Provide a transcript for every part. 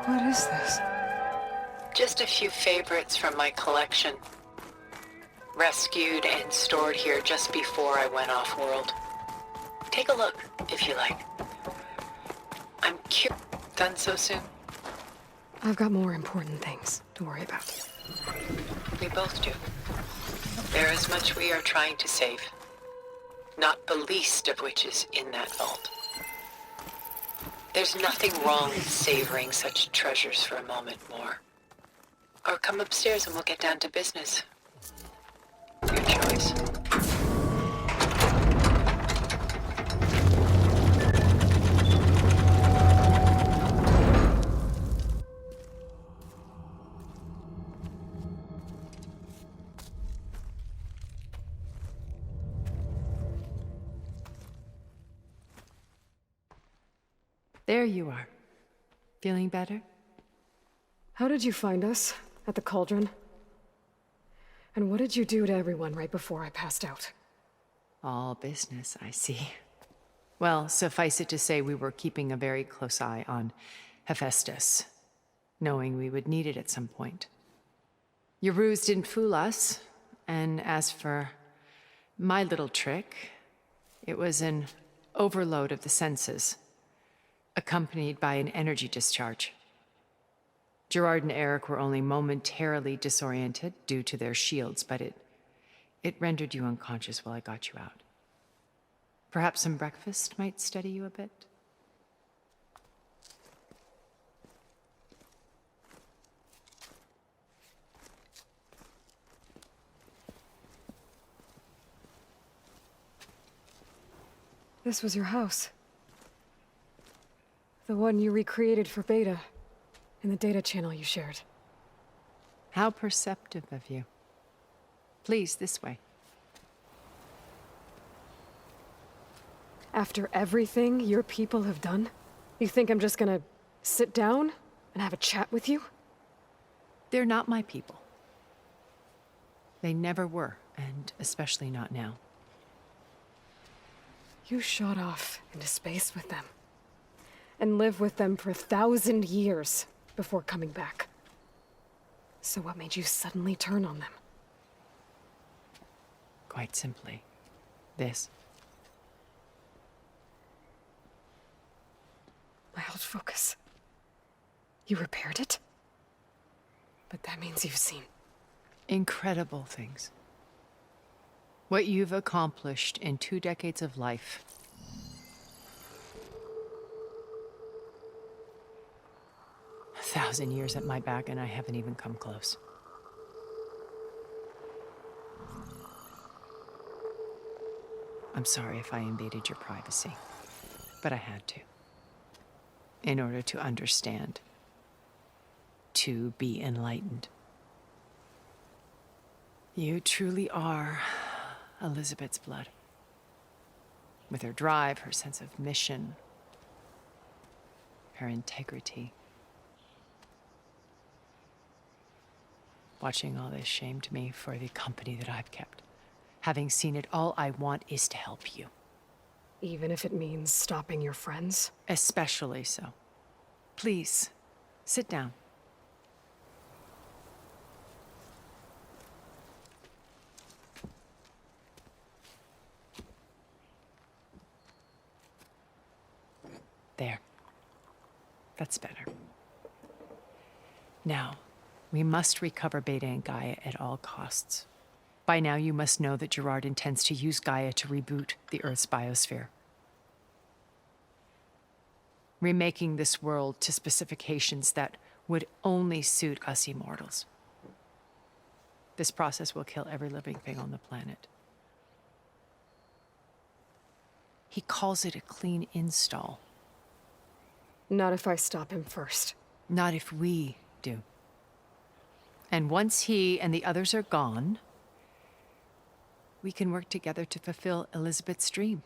What is this? Just a few favorites from my collection. Rescued and stored here just before I went off-world. Take a look, if you like. I'm curious. Done so soon? I've got more important things to worry about. We both do. There is much we are trying to save. Not the least of which is in that vault. There's nothing wrong with savoring such treasures for a moment more. Or come upstairs and we'll get down to business. Your choice. There you are. Feeling better? How did you find us? At the cauldron? And what did you do to everyone right before I passed out? All business, I see. Well, suffice it to say we were keeping a very close eye on Hephaestus, knowing we would need it at some point. Your ruse didn't fool us, and as for my little trick, it was an overload of the senses, accompanied by an energy discharge. Gerard and Eric were only momentarily disoriented due to their shields, but it rendered you unconscious while I got you out. Perhaps some breakfast might steady you a bit? This was your house. The one you recreated for Beta, in the data channel you shared. How perceptive of you. Please, this way. After everything your people have done, you think I'm just gonna sit down and have a chat with you? They're not my people. They never were, and especially not now. You shot off into space with them, and lived with them for 1,000 years before coming back. So what made you suddenly turn on them? Quite simply, this. My old focus. You repaired it? But that means you've seen Incredible things. What you've accomplished in 2 decades of life. A 1,000 years at my back, and I haven't even come close. I'm sorry if I invaded your privacy, but I had to. In order to understand. To be enlightened. You truly are Elizabeth's blood. With her drive, her sense of mission, her integrity. Watching all this shamed me for the company that I've kept. Having seen it, all I want is to help you. even if it means stopping your friends? Especially so. Please, sit down. There. That's better. Now, we must recover Beta and Gaia at all costs. By now, you must know that Gerard intends to use Gaia to reboot the Earth's biosphere. Remaking this world to specifications that would only suit us immortals. This process will kill every living thing on the planet. He calls it a clean install. Not if I stop him first. Not if we do. And once he and the others are gone, we can work together to fulfill Elizabeth's dream.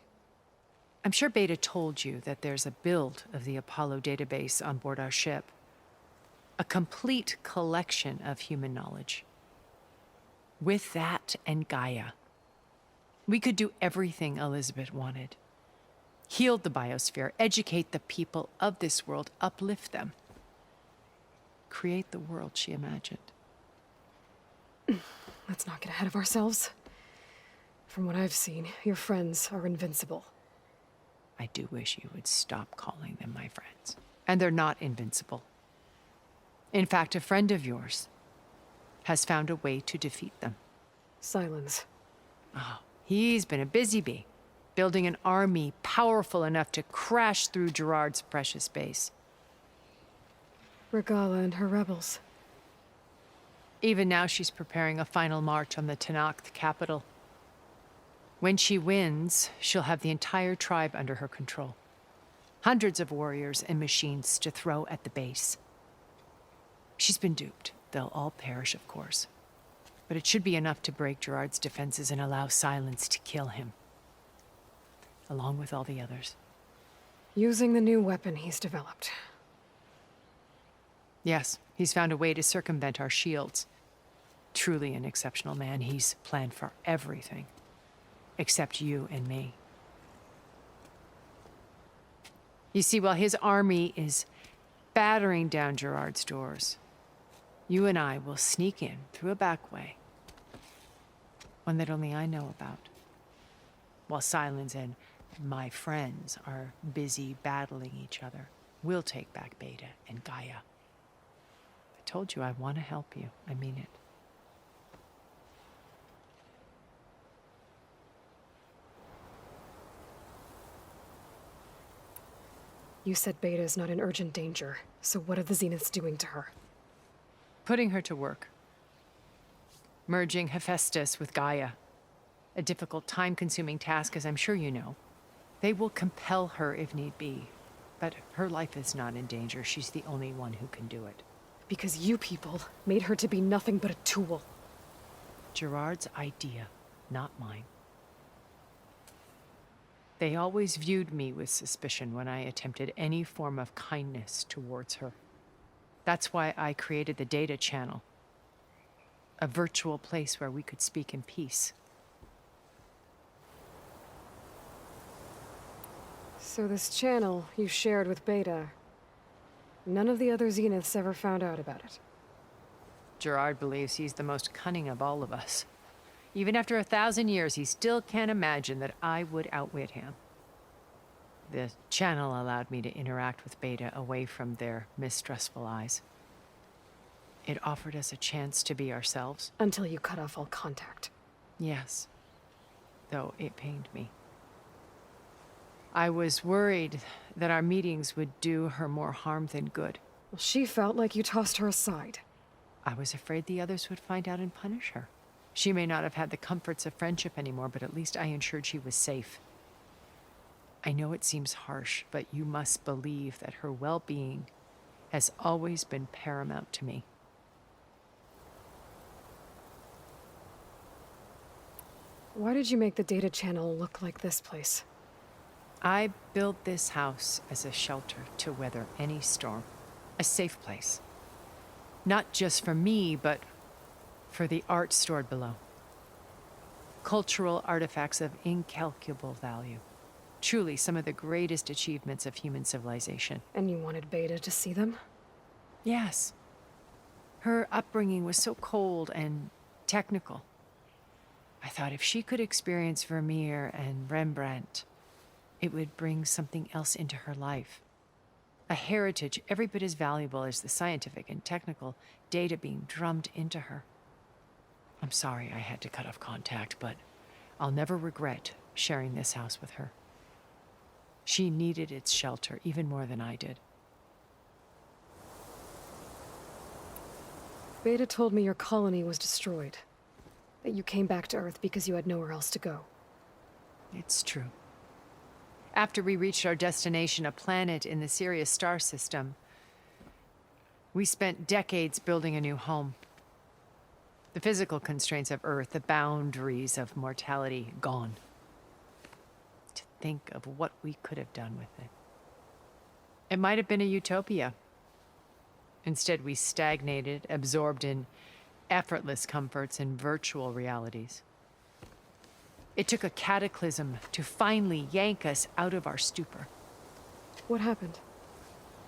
I'm sure Beta told you that there's a build of the Apollo database on board our ship. A complete collection of human knowledge. With that and Gaia, we could do everything Elizabeth wanted. Heal the biosphere, educate the people of this world, uplift them. create the world she imagined. Let's not get ahead of ourselves. From what I've seen, your friends are invincible. I do wish you would stop calling them my friends. And they're not invincible. In fact, a friend of yours has found a way to defeat them. Silence. Oh, he's been a busy bee, building an army powerful enough to crash through Gerard's precious base. Regala and her rebels. Even now, she's preparing a final march on the Tenakth capital. When she wins, she'll have the entire tribe under her control. Hundreds of warriors and machines to throw at the base. She's been duped. They'll all perish, of course. But it should be enough to break Gerard's defenses and allow Silence to kill him. Along with all the others. Using the new weapon he's developed. Yes, he's found a way to circumvent our shields. Truly an exceptional man. He's planned for everything. Except you and me. You see, while his army is battering down Gerard's doors, you and I will sneak in through a back way. One that only I know about. While Silence and my friends are busy battling each other, we'll take back Beta and Gaia. I told you I want to help you. I mean it. You said Beta is not in urgent danger, so what are the Zeniths doing to her? Putting her to work. Merging Hephaestus with Gaia. A difficult, time-consuming task, as I'm sure you know. They will compel her if need be. But her life is not in danger. She's the only one who can do it. Because you people made her to be nothing but a tool. Gerard's idea, not mine. They always viewed me with suspicion when I attempted any form of kindness towards her. That's why I created the data channel. A virtual place where we could speak in peace. So this channel you shared with Beta, none of the other Zeniths ever found out about it. Gerard believes he's the most cunning of all of us. Even after 1,000 years, he still can't imagine that I would outwit him. The channel allowed me to interact with Beta away from their mistrustful eyes. It offered us a chance to be ourselves. Until you cut off all contact. Yes, though it pained me. I was worried that our meetings would do her more harm than good. Well, she felt like you tossed her aside. I was afraid the others would find out and punish her. She may not have had the comforts of friendship anymore, but at least I ensured she was safe. I know it seems harsh, but you must believe that her well-being has always been paramount to me. Why did you make the data channel look like this place? I built this house as a shelter to weather any storm. A safe place. Not just for me, but for the art stored below. Cultural artifacts of incalculable value. Truly some of the greatest achievements of human civilization. And you wanted Beta to see them? Yes. Her upbringing was so cold and technical. I thought if she could experience Vermeer and Rembrandt, it would bring something else into her life. A heritage every bit as valuable as the scientific and technical data being drummed into her. I'm sorry I had to cut off contact, but I'll never regret sharing this house with her. She needed its shelter even more than I did. Beta told me your colony was destroyed. That you came back to Earth because you had nowhere else to go. It's true. After we reached our destination, a planet in the Sirius star system, we spent decades building a new home. The physical constraints of Earth, the boundaries of mortality, gone. To think of what we could have done with it. It might have been a utopia. Instead, we stagnated, absorbed in effortless comforts and virtual realities. It took a cataclysm to finally yank us out of our stupor. What happened?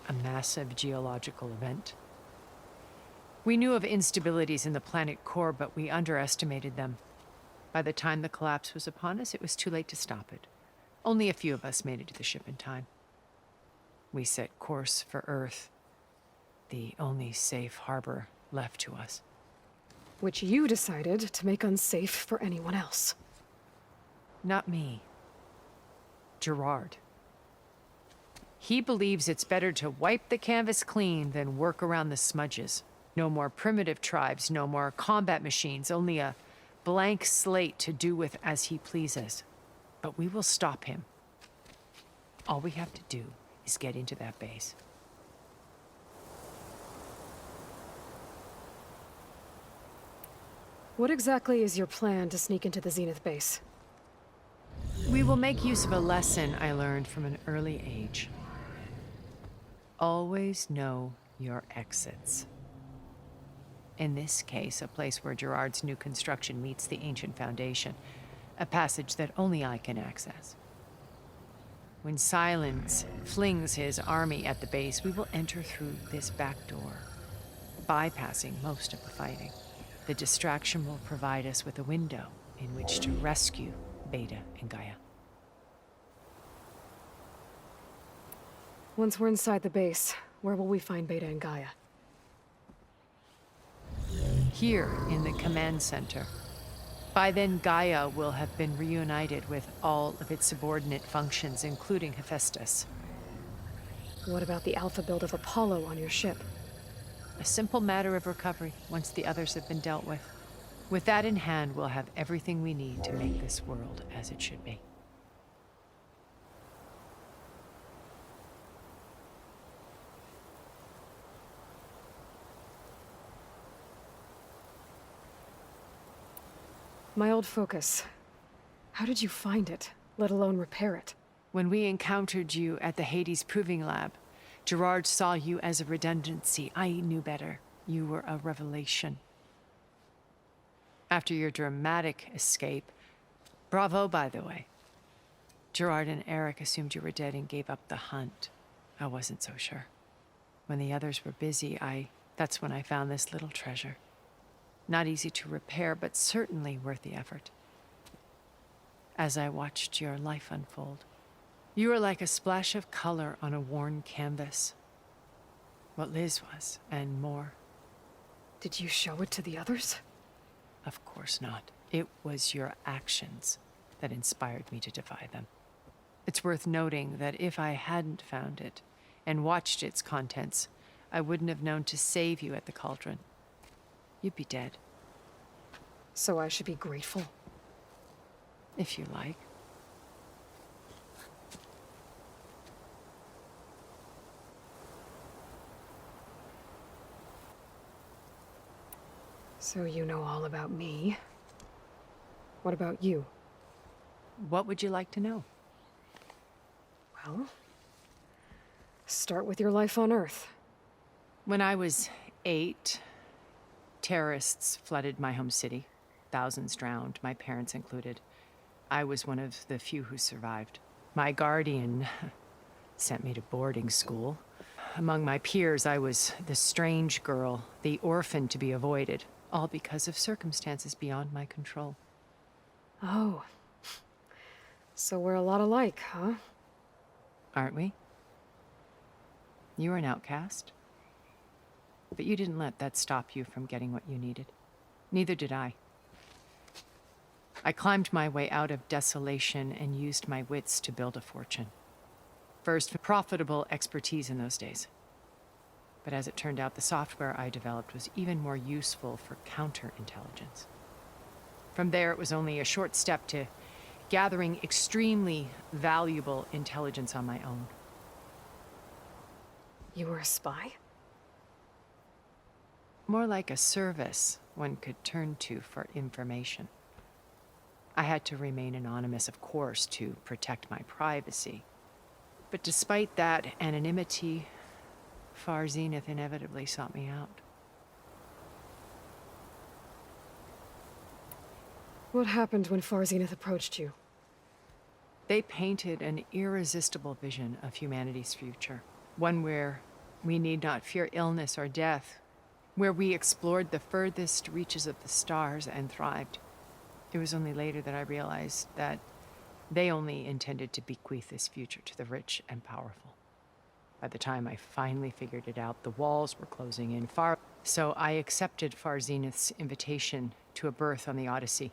A massive geological event. We knew of instabilities in the planet core, but we underestimated them. By the time the collapse was upon us, it was too late to stop it. Only a few of us made it to the ship in time. We set course for Earth, the only safe harbor left to us. Which you decided to make unsafe for anyone else. Not me. Gerard. He believes it's better to wipe the canvas clean than work around the smudges. No more primitive tribes, no more combat machines, only a blank slate to do with as he pleases. But we will stop him. All we have to do is get into that base. What exactly is your plan to sneak into the Zenith base? We will make use of a lesson I learned from an early age. Always know your exits. In this case, a place where Gerard's new construction meets the ancient foundation, a passage that only I can access. When Silence flings his army at the base, we will enter through this back door, bypassing most of the fighting. The distraction will provide us with a window in which to rescue Beta and Gaia. Once we're inside the base, where will we find Beta and Gaia? Here in the command center. By then, Gaia will have been reunited with all of its subordinate functions, including Hephaestus. What about the alpha build of Apollo on your ship? A simple matter of recovery once the others have been dealt with. With that in hand, we'll have everything we need to make this world as it should be. My old focus. How did you find it, let alone repair it? When we encountered you at the Hades Proving Lab, Gerard saw you as a redundancy. I knew better. You were a revelation. After your dramatic escape, bravo, by the way. Gerard and Eric assumed you were dead and gave up the hunt. I wasn't so sure. When the others were busy, that's when I found this little treasure. Not easy to repair, but certainly worth the effort. As I watched your life unfold, you were like a splash of color on a worn canvas. What Liz was, and more. Did you show it to the others? Of course not. It was your actions that inspired me to defy them. It's worth noting that if I hadn't found it and watched its contents, I wouldn't have known to save you at the cauldron. You'd be dead. So I should be grateful? If you like. So you know all about me. What about you? What would you like to know? Well, start with your life on Earth. When I was 8, terrorists flooded my home city. Thousands drowned, my parents included. I was one of the few who survived. My guardian sent me to boarding school. Among my peers, I was the strange girl, the orphan to be avoided, all because of circumstances beyond my control. Oh. So we're a lot alike, huh? Aren't we? You were an outcast. But you didn't let that stop you from getting what you needed. Neither did I. I climbed my way out of desolation and used my wits to build a fortune. First, profitable expertise in those days. But as it turned out, the software I developed was even more useful for counterintelligence. From there, it was only a short step to gathering extremely valuable intelligence on my own. You were a spy? More like a service one could turn to for information. I had to remain anonymous, of course, to protect my privacy. But despite that anonymity, Far Zenith inevitably sought me out. What happened when Far Zenith approached you? They painted an irresistible vision of humanity's future. One where we need not fear illness or death, where we explored the furthest reaches of the stars and thrived. It was only later that I realized that they only intended to bequeath this future to the rich and powerful. By the time I finally figured it out, the walls were closing in far, so I accepted Far Zenith's invitation to a berth on the Odyssey.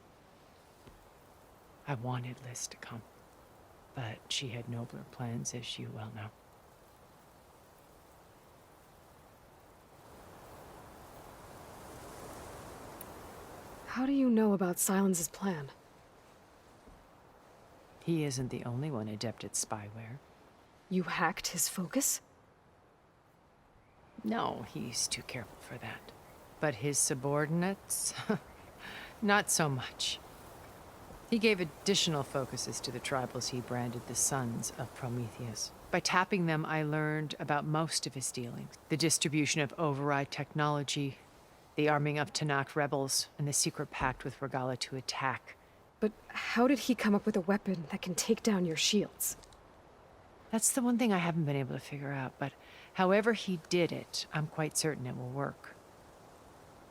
I wanted Liz to come, but she had nobler plans, as you well know. How do you know about Silence's plan? He isn't the only one adept at spyware. You hacked his focus? No, he's too careful for that. But his subordinates? Not so much. He gave additional focuses to the tribals he branded the Sons of Prometheus. By tapping them, I learned about most of his dealings. The distribution of override technology, the arming of Tanakh rebels, and the secret pact with Regala to attack. But how did he come up with a weapon that can take down your shields? That's the one thing I haven't been able to figure out, but however he did it, I'm quite certain it will work.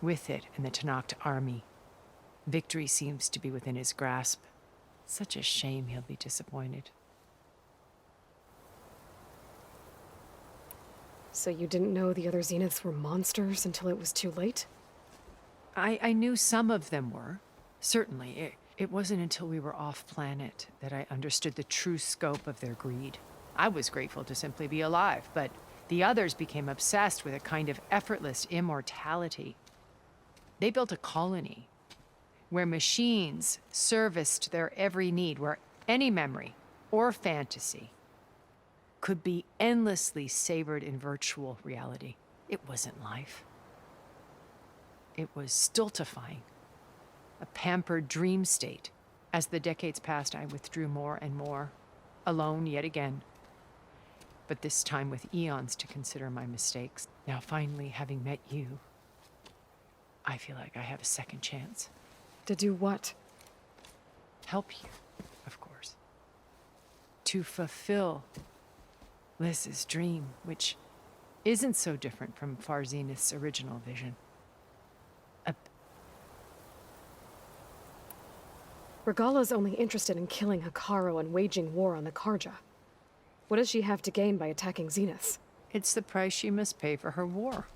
With it and the Tanakh army, victory seems to be within his grasp. Such a shame he'll be disappointed. So you didn't know the other Zeniths were monsters until it was too late? I knew some of them were. Certainly. It wasn't until we were off-planet that I understood the true scope of their greed. I was grateful to simply be alive, but the others became obsessed with a kind of effortless immortality. They built a colony where machines serviced their every need, where any memory or fantasy could be endlessly savored in virtual reality. It wasn't life. It was stultifying, a pampered dream state. As the decades passed, I withdrew more and more, alone yet again. But this time with eons to consider my mistakes. Now finally, having met you, I feel like I have a second chance. To do what? Help you, of course. To fulfill Liz's dream, which isn't so different from Far Zenith's original vision. Regala's only interested in killing Hikaru and waging war on the Karja. What does she have to gain by attacking Zeniths? It's the price she must pay for her war.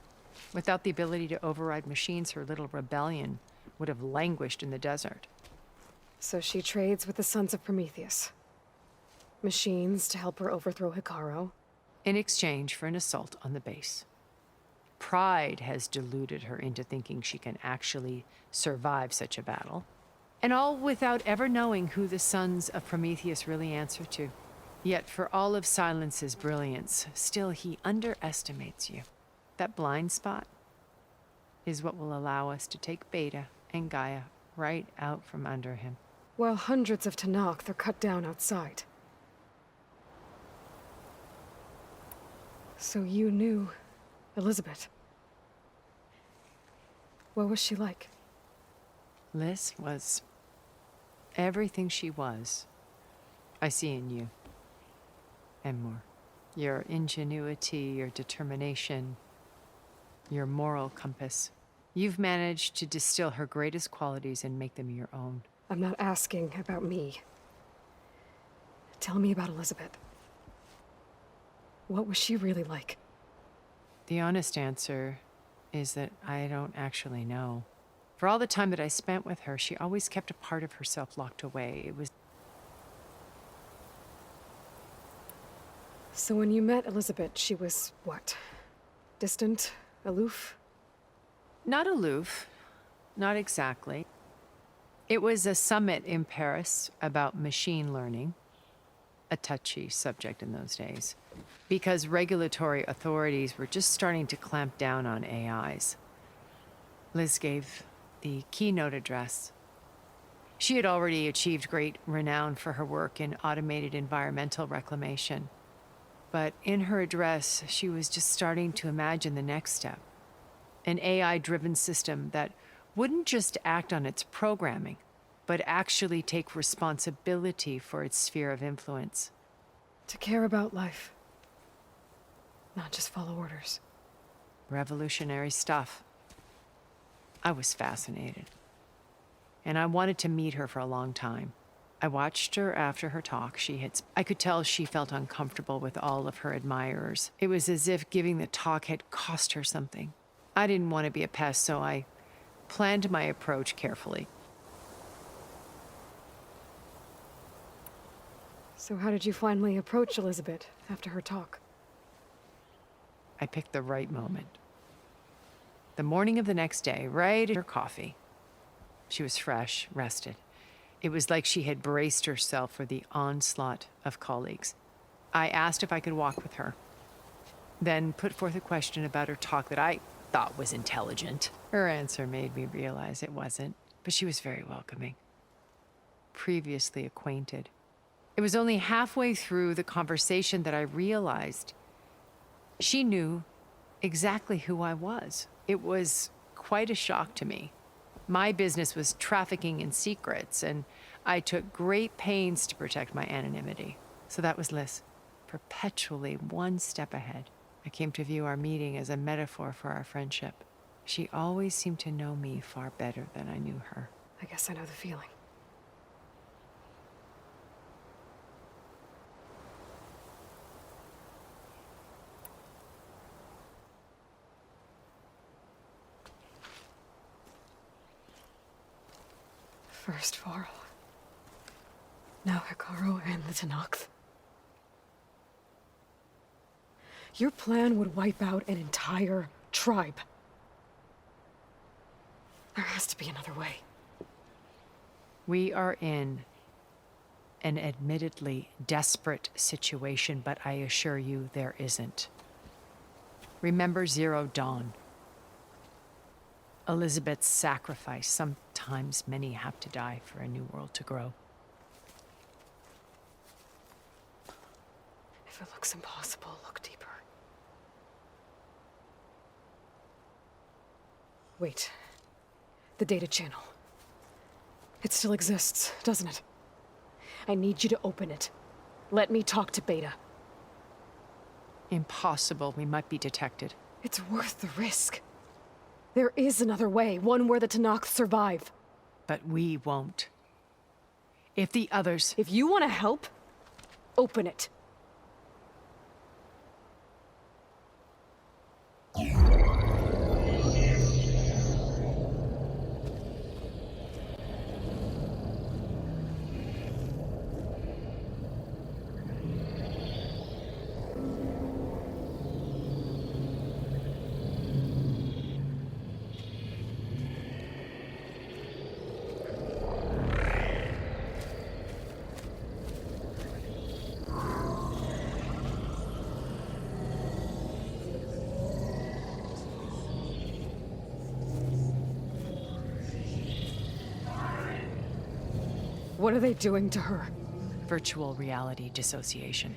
Without the ability to override machines, her little rebellion would have languished in the desert. So she trades with the Sons of Prometheus. Machines to help her overthrow Hikaru. In exchange for an assault on the base. Pride has deluded her into thinking she can actually survive such a battle. And all without ever knowing who the Sons of Prometheus really answer to. Yet for all of Silence's brilliance, still he underestimates you. That blind spot is what will allow us to take Beta and Gaia right out from under him. While hundreds of Tanakh are cut down outside. So you knew Elizabeth. What was she like? Liz was everything she was. I see in you. And more. Your ingenuity, your determination, your moral compass. You've managed to distill her greatest qualities and make them your own. I'm not asking about me. Tell me about Elizabeth. What was she really like? The honest answer is that I don't actually know. For all the time that I spent with her, she always kept a part of herself locked away. It was... So when you met Elizabeth, she was what? Distant? Aloof? Not aloof. Not exactly. It was a summit in Paris about machine learning. A touchy subject in those days. Because regulatory authorities were just starting to clamp down on AIs. Liz gave the keynote address. She had already achieved great renown for her work in automated environmental reclamation. But in her address, she was just starting to imagine the next step. An AI-driven system that wouldn't just act on its programming, but actually take responsibility for its sphere of influence. To care about life. Not just follow orders. Revolutionary stuff. I was fascinated. And I wanted to meet her for a long time. I watched her after her talk. I could tell she felt uncomfortable with all of her admirers. It was as if giving the talk had cost her something. I didn't want to be a pest, so I planned my approach carefully. So how did you finally approach Elizabeth after her talk? I picked the right moment. The morning of the next day, right at her coffee. She was fresh, rested. It was like she had braced herself for the onslaught of colleagues. I asked if I could walk with her, then put forth a question about her talk that I thought was intelligent. Her answer made me realize it wasn't, but she was very welcoming. Previously acquainted. It was only halfway through the conversation that I realized she knew exactly who I was. It was quite a shock to me. My business was trafficking in secrets, and I took great pains to protect my anonymity. So that was Liz, perpetually one step ahead. I came to view our meeting as a metaphor for our friendship. She always seemed to know me far better than I knew her. I guess I know the feeling. First Varl. Now Hikaru and the Tenakth. Your plan would wipe out an entire tribe. There has to be another way. We are in an admittedly desperate situation, but I assure you there isn't. Remember Zero Dawn. Elizabeth's sacrifice. Sometimes many have to die for a new world to grow. If it looks impossible, look deeper. Wait. The data channel. It still exists, doesn't it? I need you to open it. Let me talk to Beta. Impossible. We might be detected. It's worth the risk. There is another way, one where the Tenakth survive. But we won't. If the others... If you want to help, open it. What are they doing to her? Virtual reality dissociation.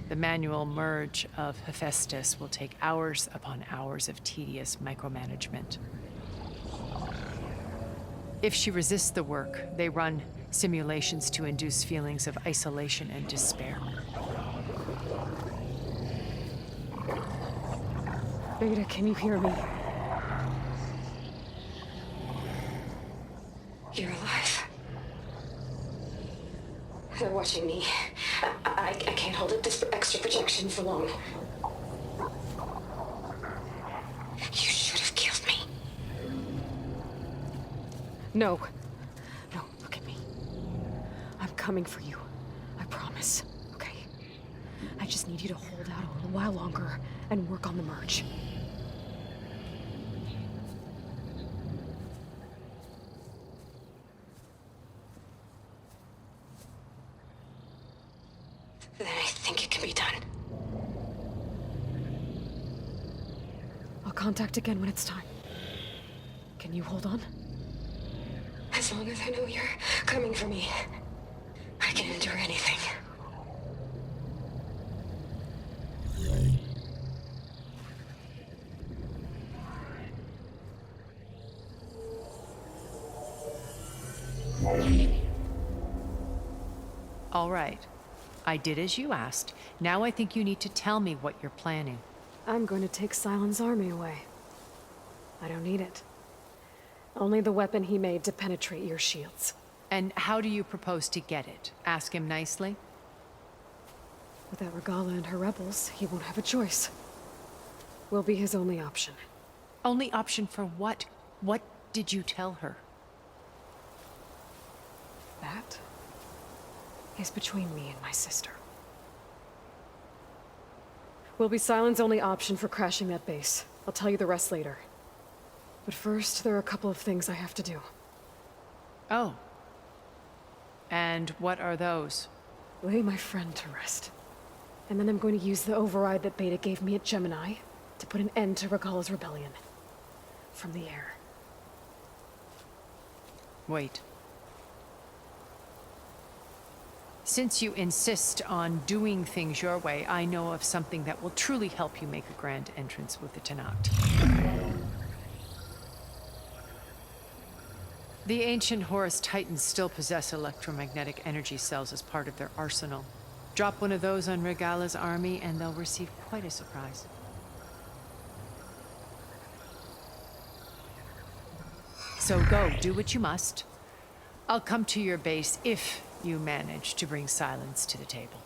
The manual merge of Hephaestus will take hours upon hours of tedious micromanagement. If she resists the work, they run simulations to induce feelings of isolation and despair. Beta, can you hear me? You're alive. They're watching me. I can't hold up this extra projection for long. You should have killed me. No. No, look at me. I'm coming for you. I promise, okay? I just need you to hold out a little while longer and work on the merge. Then I think it can be done. I'll contact again when it's time. Can you hold on? As long as I know you're coming for me, I can endure anything. All right. I did as you asked. Now I think you need to tell me what you're planning. I'm going to take Silent's army away. I don't need it. Only the weapon he made to penetrate your shields. And how do you propose to get it? Ask him nicely? Without Regala and her rebels, he won't have a choice. We'll be his only option. Only option for what? What did you tell her? That is between me and my sister. Will be Sylens' only option for crashing that base. I'll tell you the rest later. But first, there are a couple of things I have to do. Oh. And what are those? Lay my friend to rest. And then I'm going to use the override that Beta gave me at Gemini to put an end to Regala's rebellion. From the air. Wait. Since you insist on doing things your way, I know of something that will truly help you make a grand entrance with the Tenat. The ancient Horus Titans still possess electromagnetic energy cells as part of their arsenal. Drop one of those on Regala's army and they'll receive quite a surprise. So go, do what you must. I'll come to your base if you manage to bring Sylens to the table.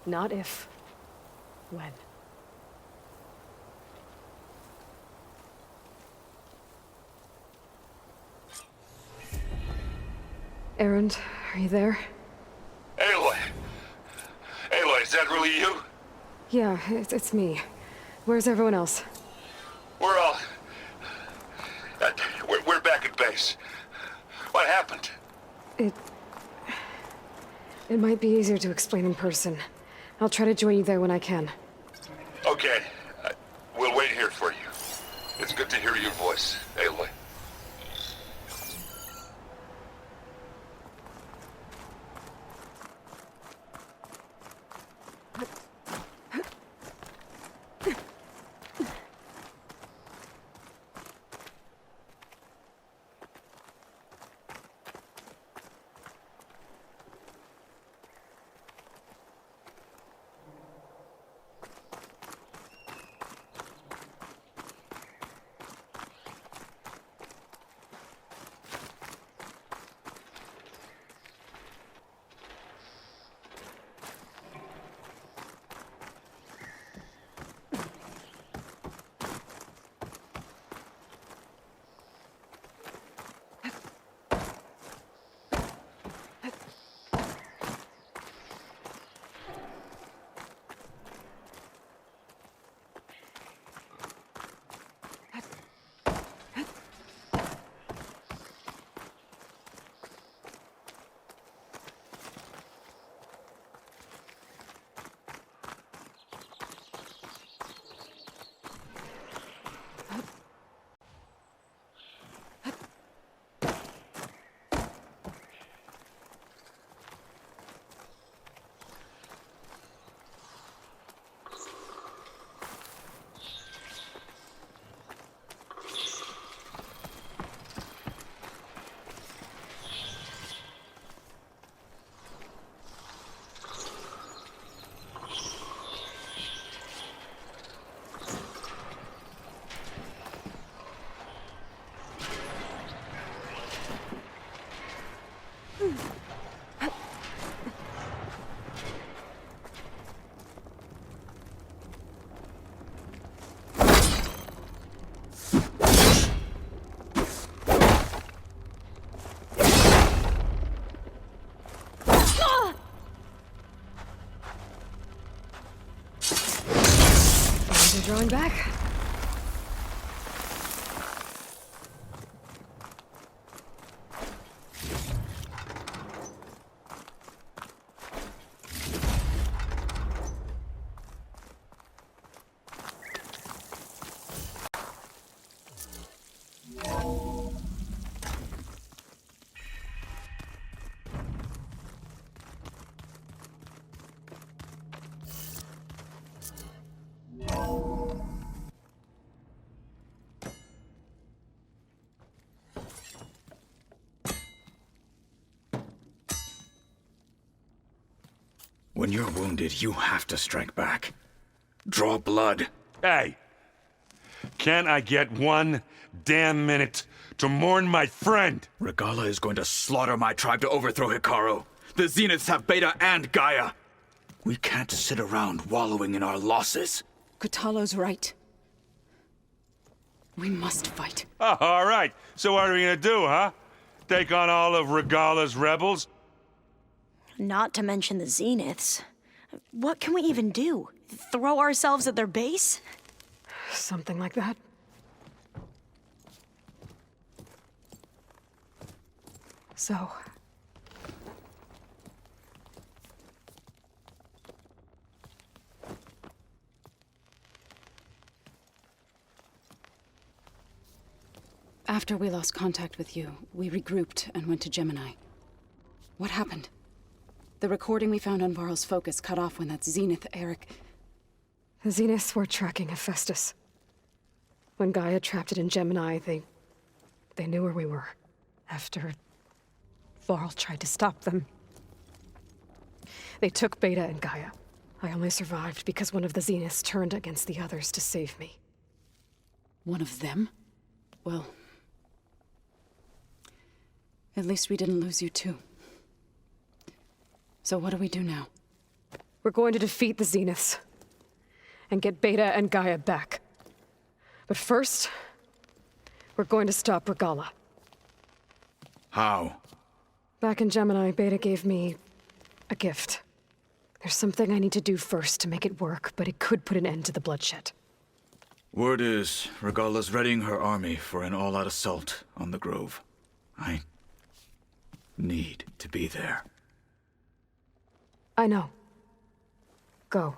Not if. When. Erend, are you there? Aloy! Aloy, is that really you? Yeah, it's me. Where's everyone else? We're all... we're back at base. What happened? It might be easier to explain in person. I'll try to join you there when I can. Okay. We'll wait here for you. It's good to hear your voice, Aloy. Drawing back. When you're wounded, you have to strike back. Draw blood. Hey! Can't I get one damn minute to mourn my friend? Regala is going to slaughter my tribe to overthrow Hikaru. The Zeniths have Beta and Gaia. We can't sit around wallowing in our losses. Kutalo's right. We must fight. Oh, all right. So what are we gonna do, huh? Take on all of Regala's rebels? Not to mention the Zeniths. What can we even do? Throw ourselves at their base? Something like that. So... After we lost contact with you, we regrouped and went to Gemini. What happened? The recording we found on Varl's focus cut off when that Zenith, Eric... The Zeniths were tracking Hephaestus. When Gaia trapped it in Gemini, they knew where we were. After Varl tried to stop them. They took Beta and Gaia. I only survived because one of the Zeniths turned against the others to save me. One of them? Well... at least we didn't lose you too. So what do we do now? We're going to defeat the Zeniths. And get Beta and Gaia back. But first, we're going to stop Regala. How? Back in Gemini, Beta gave me a gift. There's something I need to do first to make it work, but it could put an end to the bloodshed. Word is, Regala's readying her army for an all-out assault on the Grove. I need to be there. I know. Go.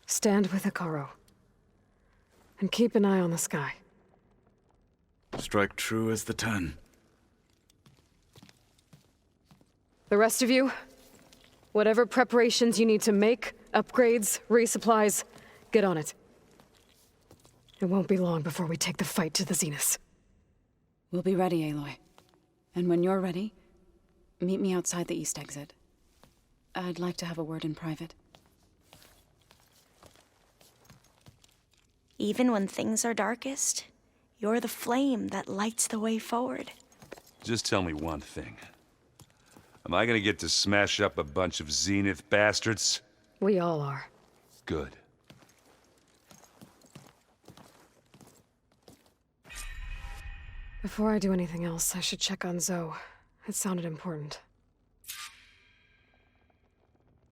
Stand with Hikaru. And keep an eye on the sky. Strike true as the 10. The rest of you, whatever preparations you need to make, upgrades, resupplies, get on it. It won't be long before we take the fight to the Zeniths. We'll be ready, Aloy. And when you're ready, meet me outside the east exit. I'd like to have a word in private. Even when things are darkest, you're the flame that lights the way forward. Just tell me one thing. Am I gonna get to smash up a bunch of Zenith bastards? We all are. Good. Before I do anything else, I should check on Zoe. It sounded important.